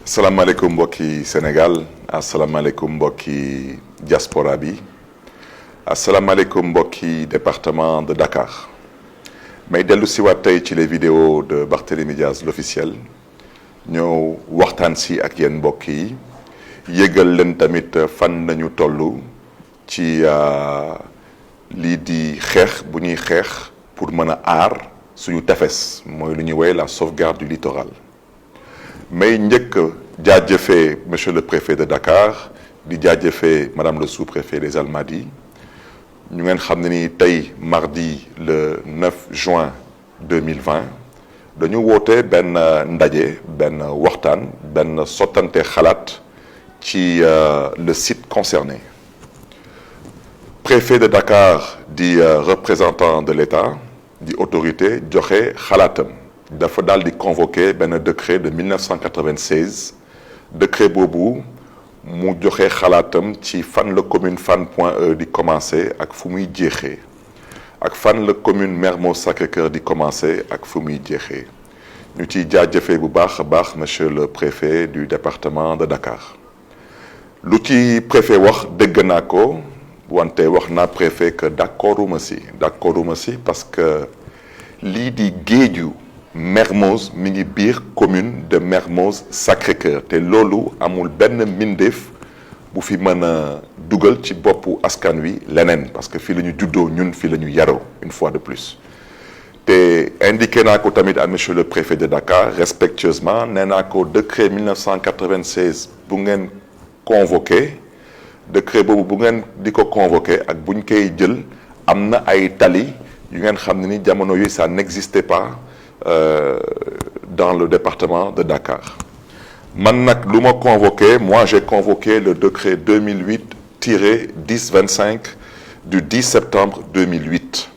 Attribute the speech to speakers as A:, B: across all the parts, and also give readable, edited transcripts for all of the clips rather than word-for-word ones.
A: asalaamaaleykum mbokki Sénégal asalaamaaleykum mbokki diaspora bi asalaamaaleykum mbokki département de Dakar may dellu si waat tey ci les vidéos de Barthélémy Diaz l'officiel ñëw waxtaan si ak yéen mbokk yi yëgal leen tamit fan nañu toll ci lii di xeex bu ñuy xeex pour mën a aar suñu tefes mooy lu ñuy woowee la sauvegarde du littoral. may njëkk jaajëfee monsieur le préfet de Dakar di jaajëfee madame le sous-préfet des Almadies ñu ngeen xam ne ni tey mardi le 9 juin 2020 dañu woote benn ndaje benn waxtaan benn sottante xalaat ci le site concerné. Préfet de Dakar di représentant de l'État di autorité joxe xalaatam. dafa daal di convoqué benn décret de 1996 décret boobu mu joxe xalaatam ci fan la commune Fann Point E di commencé ak fu muy jeexee ak fan la commune Mermoz Sacré-Cœur di commencé ak fu muy jeexee ñu ciy jaajëfee bu baax a baax monsieur le préfet du département de Dakar lu ci préfet wax dégg naa ko wante wax naa préfet que d'accorduma si parce que lii di géeju Mermoz mi ngi biir commune de Mermoz Sacré-Cœur te loolu amul benn mbindeef bu fi mën a dugal ci boppu askan wi leneen parce que fii la ñu juddoo ñun fii la ñu yaroo une fois de plus te indiqué naa ko tamit à monsieur le préfet de Dakar respectueusement nee naa ko décret 1996 bu ngeen convoqué décret boobu bu ngeen di ko convoqué ak buñ koy jël am na ay tali yu ngeen xam ne ni jamono yooyu ça n'existait pas dans le département de Dakar man nag lu ma convoqué moi j'ai convoqué le décret 2008-1025 du 10 septembre 2008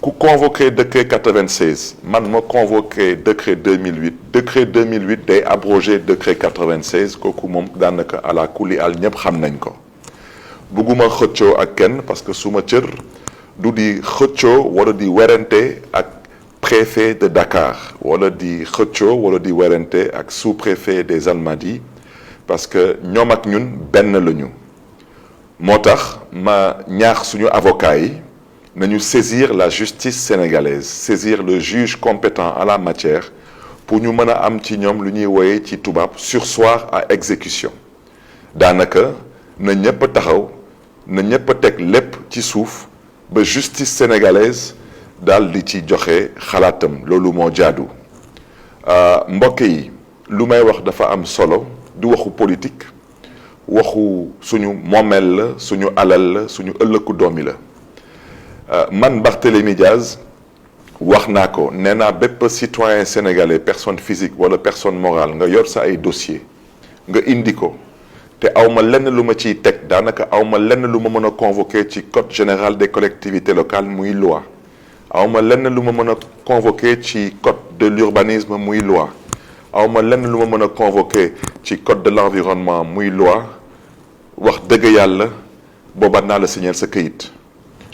A: ku convoqué décret 96 man ma convoqué décret 2008 day abrogé décret 96 kooku moom daanaka ala kulli al ñëpp xam nañ ko bugguma xëccoo ak kenn parce que suma cër du di xëccoo wala di werante ak préfet de Dakar wala di xëccoo wala di werante ak sous-préfet des Almadies parce que ñoom ak ñun benn lañu moo tax ma ñaax suñu avocats yi nañu saisir la justice sénégalaise saisir le juge compétent en la matière pour ñu mën a am ci ñoom lu ñuy wooyee ci tubaab surseoir à exécution daanaka na ñëpp taxaw na ñëpp teg lépp ci suuf ba justice sénégalaise daal di ci joxe xalaatam loolu moo jaadu mbokk yi lu may wax dafa am solo du waxu politique waxu suñu moomeel la suñu alal la suñu ëllëgu doomi la man Barthélémy Diaz wax naa ko nee naa bépp citoyen sénégalais personne physique wala personne morale nga yor sa ay dossier nga indi ko te awma lenn lu ma ciy teg daanaka awma lenn lu ma mën a convoquer ci code général des collectivités locales muy loi awma lenn lu ma mën a convoqué ci code de l'urbanisme muy loi awma lenn lu ma mën a convoqué ci code de l'environnement muy loi wax dëgg yàlla booba naa la signer sa këyit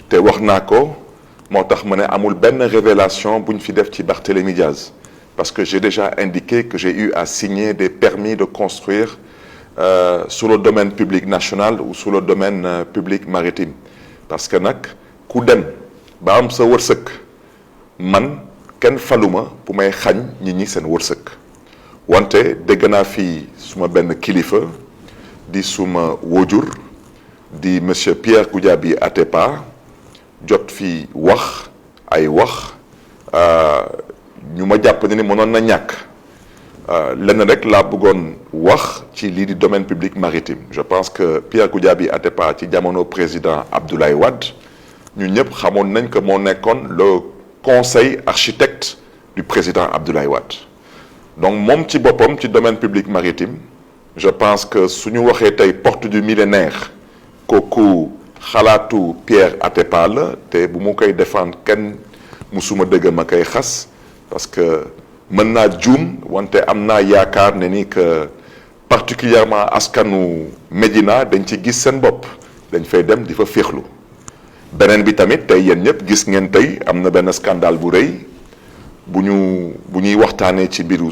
A: te wax naa ko moo tax ma ne amul benn révélation bu ñu fi def ci Barthélémy Diaz parce que j'ai déjà indiqué que j'ai eu à signer des permis de construire sur le domaine public national ou sur le domaine public maritime parce que nag ku dem ba am sa wërsëg man kenn faluma bu may xañ nit ñi seen wërsëg wante dégg naa fii suma benn kilifa di suma wójur di monsieur Pierre Goudiaby Atepa jot fii wax ay wax ñu ma jàpp ne ni mënoon na ñàkk lenn rek laa bëggoon wax ci lii di domaine public maritime je pense que Pierre Goudiaby Atepa ci jamono président Abdoulaye Wade ñu ñëpp xamoon nañ que moo nekkoon le conseil architecte du président Abdoulaye Wade donc moom ci boppam ci domaine public maritime je pense que suñu waxee tey porte du millénaire kooku xalaatu Pierre Atepa la te bu mu koy défendre kenn musuma dëgg ma koy xas parce que mën naa juum wante am naa yaakaar ne ni que particulièrement askanu Médina dañ ci gis seen bopp dañ fay dem di fa féexlu beneen bi tamit tey yéen ñëpp gis ngeen tey am na benn scandale bu rëy bu ñuy waxtaanee ci mbiru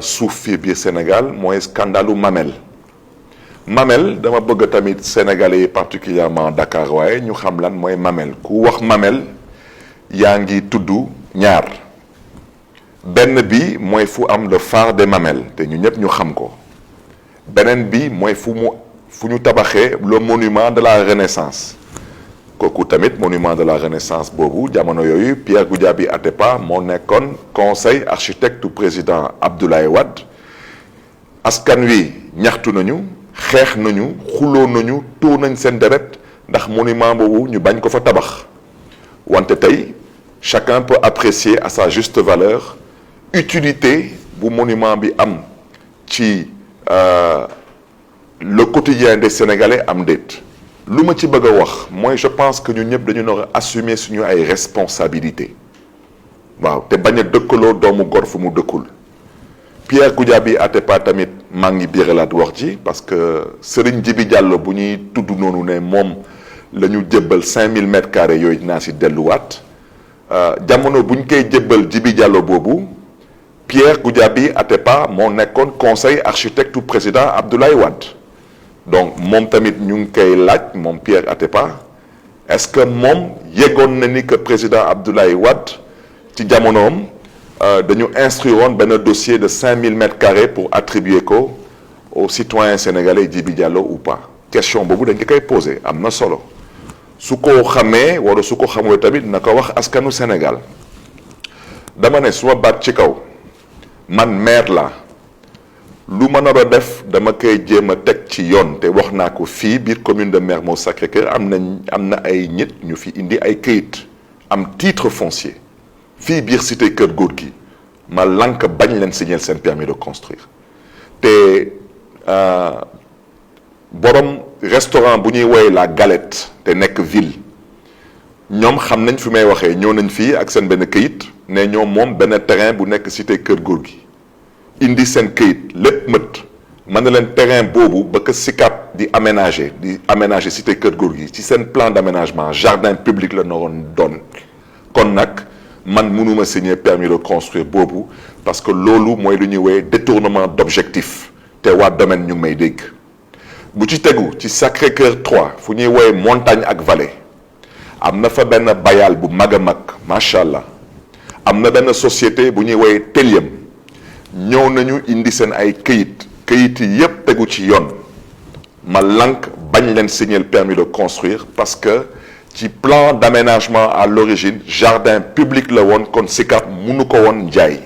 A: suuf fii biir Sénégal mooy scandalu Mamel. Mamel dama bëgg tamit sénégalais yi particulièrement Dakar waaye ñu xam lan mooy Mamel ku wax Mamel yaa ngi tudd ñaar benn bi mooy fu am le phare des Mamelles te ñu ñëpp ñu xam ko beneen bi mooy fu ñu tabaxee le monument de la Renaissance kooku tamit monument de la Renaissance boobu jamono yooyu Pierre Goudiaby Atepa moo nekkoon conseil architecte du président Abdoulaye Wade askan wi ñaxtu nañu xeex nañu xuloo nañu tuur nañ seen deret ndax monument boobu ñu bañ ko fa tabax wante tey chacun peut apprécier à sa juste valeur utilité bu monument bi am ci le quotidien des Sénégalais am déet lu ma ci bëgg a wax mooy je pense que ñun ñëpp dañu nar a assumer suñu ay responsabilités waaw te bañ a dëkkaloo doomu gor fu mu dëkkul Pierre Goudiaby Atepa tamit maa ngi biiralaat wax ji parce que Serigne Djibi Diallo bu ñuy tudd noonu ne moom la ñu jébbal 5000 mètres carrés yooyu dinaa si delluwaat jamono bu ñu koy jébbal Djibi Diallo boobu Pierre Goudiaby Atepa moo nekkoon conseil architecte du président Abdoulaye Wade donc moom tamit ñu ngi koy laaj moom Pierre Atepa est-ce que moom yeggoon na ni que président Abdoulaye Wade ci jamonoom dañu instruire woon benn dossier de 5000 mètres carrés pour attribuer ko aux citoyens sénégalais Djibi Diallo ou pas question boobu dañ ko koy posé am na solo su ko xamee wala su ko xamee tamit na ko wax askanu Sénégal dama ne suma baat ci kaw man maire la lu ma nar a def dama koy jéem a teg ci yoon te wax naa ko fii biir commune de Mermoz Sacré-Cœur am na ay nit ñu fi indi ay këyit am titre foncier fii biir cité Kër Gorgui ma lank bañ leen signer seen permis de construire te borom restaurant bu ñuy woowee la Galette te nekk ville ñoom xam nañ fi may waxee ñëw nañ fii ak seen benn këyit ne ñoom moom benn terrain bu nekk cité Kër Gorgui indi seen këyit lépp mët mën na leen terrain boobu ba ko SICAP di aménager cité Kër Gorgui ci seen plan d'aménagement jardin public la naroon doon kon nag man mënuma signer permis de construire boobu parce que loolu mooy lu ñuy woowee détournement d'objectif te waa domaine ñu ngi may dégg bu ci tegu ci Sacré-Cœur 3 fu ñuy woowee montagne ak vallée am na fa benn bayal bu mag a mag macha allah am na benn société bu ñuy woowee Telium ñëw nañu indi seen ay këyit yi yépp tegu ci yoon ma lank bañ leen signer le permis de construire parce que ci plan d'aménagement à l'origine jardin public la woon kon SICAP mënu ko woon njaay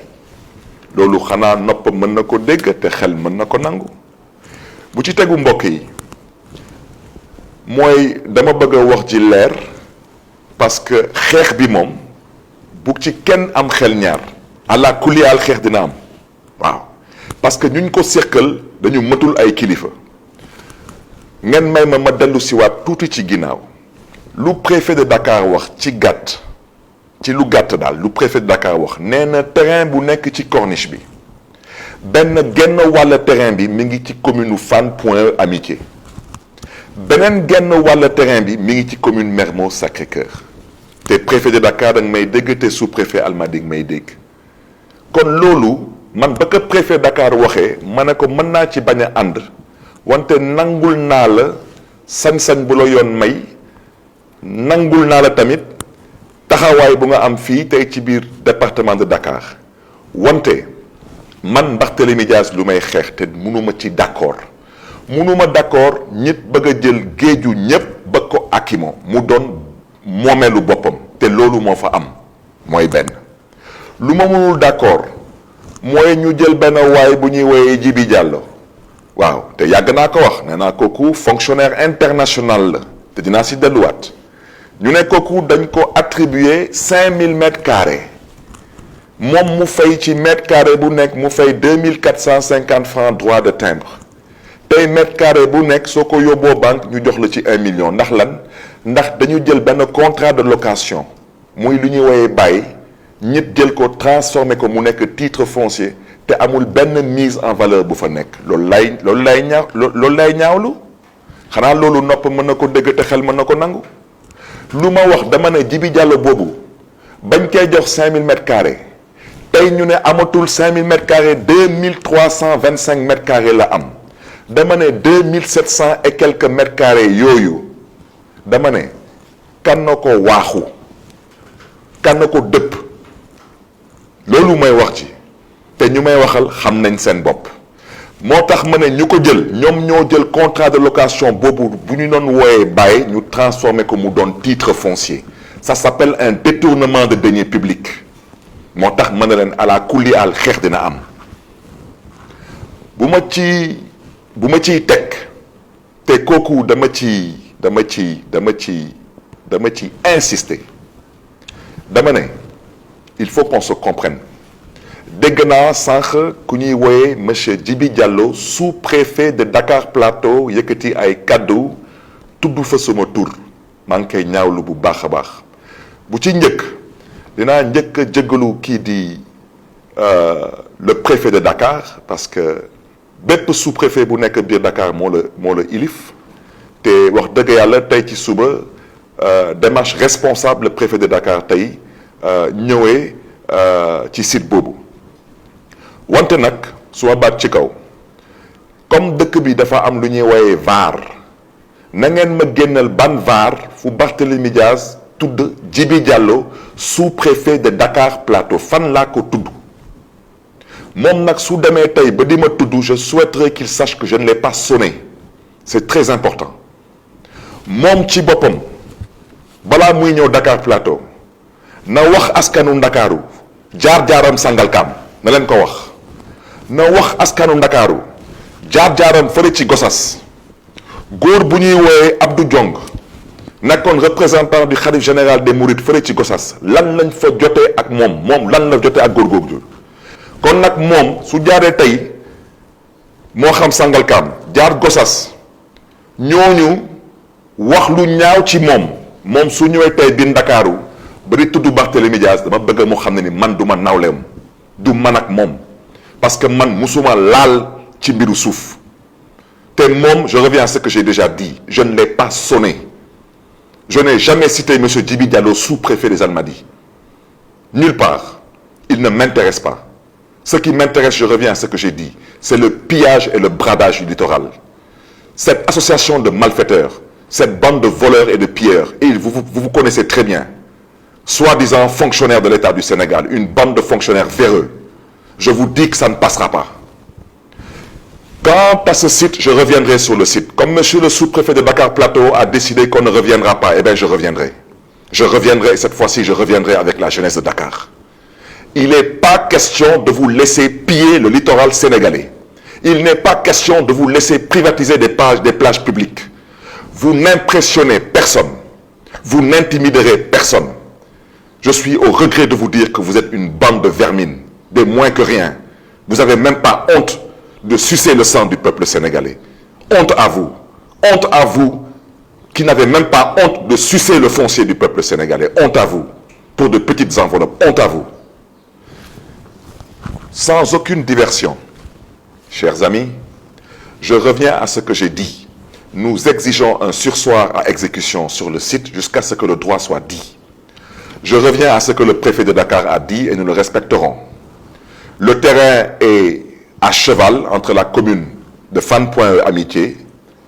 A: loolu xanaa nopp mën na ko dégg te xel mën na ko nangu bu ci tegu mbokk yi mooy dama bëgg a wax ji leer parce que xeex bi moom bu ci kenn am xel ñaar ala kuliyaal xeex dina am waaw parce que ñuñ ko séqal dañu mëtul ay kilifa ngeen may ma dellu siwaat tuuti ci ginnaaw lu préfet de Dakar wax ci lu gàtt daal lu préfet de Dakar wax nee na terrain bu nekk ci corniche bi genn wàll terrain bi mi ngi ci commune Fann Point Amitié beneen genn wàll terrain bi mi ngi ci commune Mermoz Sacré-Cœur te préfet de Dakar da nga may dégg te sous-préfet Almadies may dégg kon loolu man ba ko préfet Dakar waxee ma ne ko mën naa ci bañ a ànd wante nangul naa la sañ-sañ bu la yoon may nangul naa la tamit taxawaay bu nga am fii tey ci biir département de Dakar wante man Barthélémy Dias lu may xeex te mënuma ci d'accord ñit bëgg a jël géeju ñépp ba ko akimo mu doon moomeelu boppam te loolu moo fa am mooy benn lu ma mënul d'accord mooy ñu jël benn waay bu ñuy woowee Djibi Diallo waaw te yàgg naa ko wax nee naa kooku fonctionnaire international la te dinaa si delluwaat ñu ne kooku dañ ko attribuer 5000 mètres carrés moom mu fay ci mètre carré bu nekk mu fay 2450 francs droit de timbre tey mètre carré bu nekk soo ko yóbboo banque ñu jox la ci 1 million ndax lan ndax dañu jël benn contrat de location muy lu ñuy woowee bàyyi ñit jël ko transformé ko mu nekk titre foncier te amul benn mise en valeur bu fa nekk loolu lay ñaawlu xanaa loolu nopp mën na ko dégg te xel mën na ko nangu lu ma wax dama ne Djibi Diallo boobu bañ koy jox 5000 mètres carrés tey ñu ne amatul 5000 mètres carrés 2325 mètres carrés la am dama ne 2700 et quelques mètres carrés yooyu dama ne kan na ko waaxu kan na ko dëpp loolu may wax ci te ñu may waxal xam nañ seen bopp moo tax ma ne ñu ko jël ñoom ñoo jël contrat de location boobu bu ñu doon wooyee bàyyi ñu transformé ko mu doon titre foncier ça s'appelle un détournement de deniers publics moo tax ma ne leen ala kulli al xeex dina am bu ma ciy teg te kooku dama ci insister dama ne il faut qu'on se comprenne dégg naa sànq ku ñuy wooyee monsieur Djibi Diallo sous-préfet de Dakar Plateau yëkkati ay kaddu tudd fa sama tur maa ngi koy ñaawlu bu baax a baax bu ci njëkk dinaa njëkk a jéggalu kii di le préfet de Dakar parce que bépp sous-préfet bu nekk biir Dakar moo la ilif te wax dëgg yàlla tey ci suba démarche responsable le préfet de Dakar tey ñëwee ci site boobu wante nag su ma baat ci kaw comme dëkk bi dafa am lu ñuy woowee VAR na ngeen ma génnal ban VAR fu Barthélémy Diaz tudd Djibi Diallo sous-préfet de Dakar Plateau fan laa ko tudd moom nag su demee tey ba di ma tudd je souhaiterais qu'il sache que je ne l'ai pas sonné c'est très important moom ci boppam balaa muy ñëw Dakar Plateau na wax askanu Ndakaaru jaar-jaaram Sangalkam na leen ko wax na wax askanu Ndakaaru jaar-jaaram fële ci Gossas góor bu ñuy wooyee Abdou Diong nekkoon représentant du khalife général des Mourides fële ci Gossas lan lañ fa jotee ak moom lan la jotee ak góor googu kon nag moom su jaaree tey moo xam Sangalkam jaar Gossas ñooñu wax lu ñaaw ci moom su ñëwee tey biir Ndakaaru ba di tudd Barthélémy Diaz dama bëgg mu xam ne ni man du ma nawleem du man ak moom parce que man musuma laal ci mbiru suuf te moom je reviens à ce que j'ai déjà dit je ne l'ai pas sonné je n'ai jamais cité monsieur Djibi Diallo sous-préfet des Almadies nulle part il ne m'intéresse pas ce qui m'intéresse je reviens à ce que j'ai dit c'est le pillage et le bradage du littoral cette association de malfaiteurs cette bande de voleurs et de pilleurs et vous connaissez très bien soi-disant fonctionnaires de l'État du Sénégal une bande de fonctionnaires véreux je vous dis que ça ne passera pas quant à ce site je reviendrai sur le site comme monsieur le sous-préfet de Dakar Plateau a décidé qu'on ne reviendra pas eh bien je reviendrai et cette fois-ci je reviendrai avec la jeunesse de Dakar il n'est pas question de vous laisser piller le littoral sénégalais il n'est pas question de vous laisser privatiser des plages publiques vous n'impressionnez personne vous n'intimiderez personne je suis au regret de vous dire que vous êtes une bande de vermine des moins que rien vous n'avez même pas honte de sucer le sang du peuple sénégalais honte à vous qui n'avez même pas honte de sucer le foncier du peuple sénégalais honte à vous pour de petites enveloppes honte à vous sans aucune diversion chers amis je reviens à ce que j'ai dit nous exigeons un surseoir à exécution sur le site jusqu'à ce que le droit soit dit je reviens à ce que le préfet de Dakar a dit et nous le respecterons le terrain est à cheval entre la commune de Fann Point E Amitié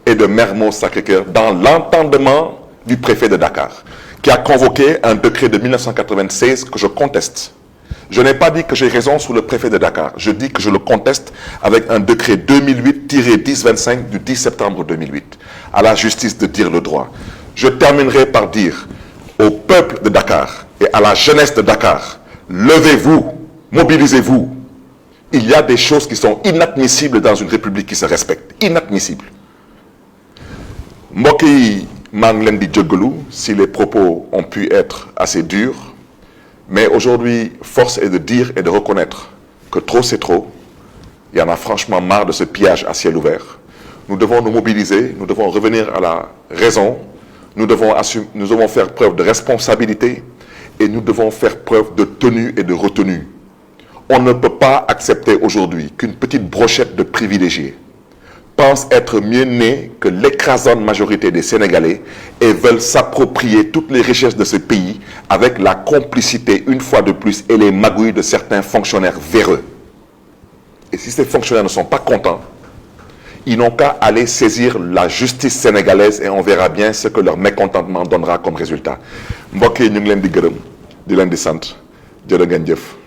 A: et de Mermoz Sacré-Cœur dans l'entendement du préfet de Dakar qui a convoqué un décret de 1996 que je conteste. Je n'ai pas dit que j'ai raison sous le préfet de Dakar, je dis que je le conteste avec un décret 2008-1025 du 10 septembre 2008 à la justice de dire le droit. Je terminerai par dire au peuple de Dakar et à la jeunesse de Dakar, levez-vous, mobilisez-vous. Il y a des choses qui sont inadmissibles dans une république qui se respecte. Inadmissibles. Mbokk yi maa ngi leen di jéggalu si les propos ont pu être assez durs, mais aujourd'hui, force est de dire et de reconnaître que trop c'est trop. Il y en a franchement marre de ce pillage à ciel ouvert. Nous devons nous mobiliser, nous devons revenir à la raison, nous devons faire preuve de responsabilité et nous devons faire preuve de tenue et de retenue. On ne peut pas accepter aujourd'hui qu'une petite brochette de privilégiés pense être mieux née que l'écrasante majorité des Sénégalais et veulent s'approprier toutes les richesses de ce pays avec la complicité, une fois de plus, et les magouilles de certains fonctionnaires véreux. Et si ces fonctionnaires ne sont pas contents, ils n'ont qu'à aller saisir la justice sénégalaise et on verra bien ce que leur mécontentement donnera comme résultat. Mbokk yi ñu ngi leen di gërëm di leen di sant jërë ngeen jëf.